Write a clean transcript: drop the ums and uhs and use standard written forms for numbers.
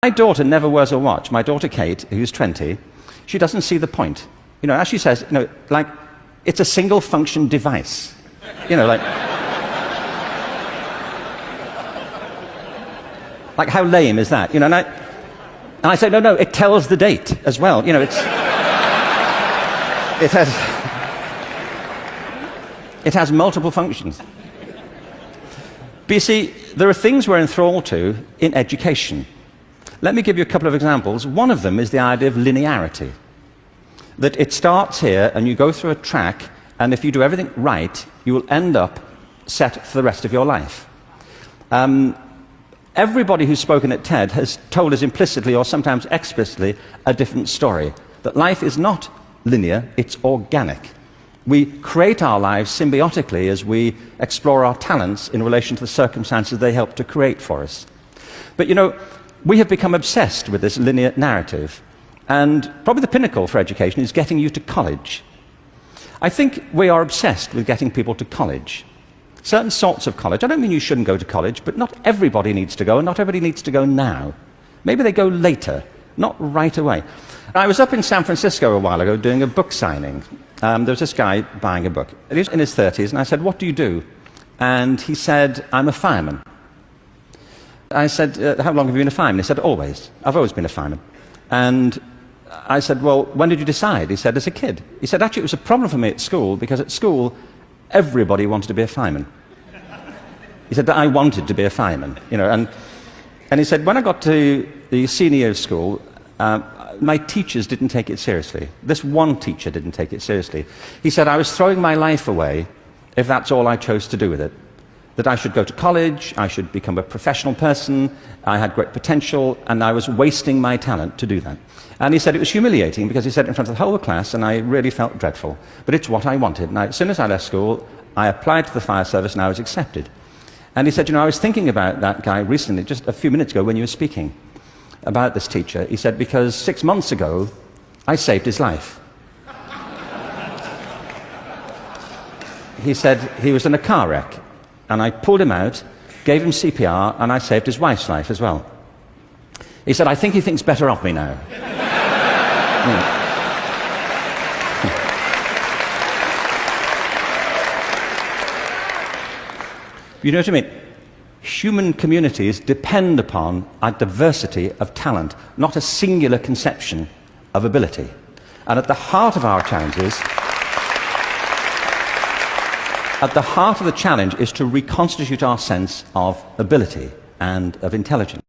My daughter never wears a watch. My daughter Kate, who's 20, she doesn't see the point. You know, as she says, you know, like, it's a single function device. You know, like how lame is that? You know, and I say, no, it tells the date as well. You know, it has multiple functions. But you see, there are things we're enthralled to in education. Let me give you a couple of examples. One of them is the idea of linearity. That it starts here and you go through a track, and if you do everything right, you will end up set for the rest of your life. Everybody who's spoken at TED has told us implicitly or sometimes explicitly a different story. That life is not linear, it's organic. We create our lives symbiotically as we explore our talents in relation to the circumstances they help to create for us. But you know, we have become obsessed with this linear narrative, and probably the pinnacle for education is getting you to college. I think we are obsessed with getting people to college. Certain sorts of college. I don't mean you shouldn't go to college, but not everybody needs to go, and not everybody needs to go now. Maybe they go later, not right away. I was up in San Francisco a while ago doing a book signing. There was this guy buying a book. He was in his 30s, and I said, "What do you do?" And he said, "I'm a fireman." I said, "How long have you been a fireman?" He said, "Always. I've always been a fireman." And I said, "Well, when did you decide?" He said, "As a kid." He said, "Actually, it was a problem for me at school, because at school, everybody wanted to be a fireman." He said that I wanted to be a fireman, you know, and he said, when I got to the senior year of school, my teachers didn't take it seriously. This one teacher didn't take it seriously. He said I was throwing my life away if that's all I chose to do with it. That I should go to college, I should become a professional person, I had great potential, and I was wasting my talent to do that. And he said it was humiliating, because he said it in front of the whole class, and I really felt dreadful. But it's what I wanted. And as soon as I left school, I applied to the fire service, and I was accepted. And he said, you know, I was thinking about that guy recently, just a few minutes ago when you were speaking about this teacher. He said, because 6 months ago, I saved his life. He said he was in a car wreck, and I pulled him out, gave him CPR, and I saved his wife's life as well. He said, I think he thinks better of me now. You know what I mean? Human communities depend upon a diversity of talent, not a singular conception of ability. And at the heart of our challenges, at the heart of the challenge is to reconstitute our sense of ability and of intelligence.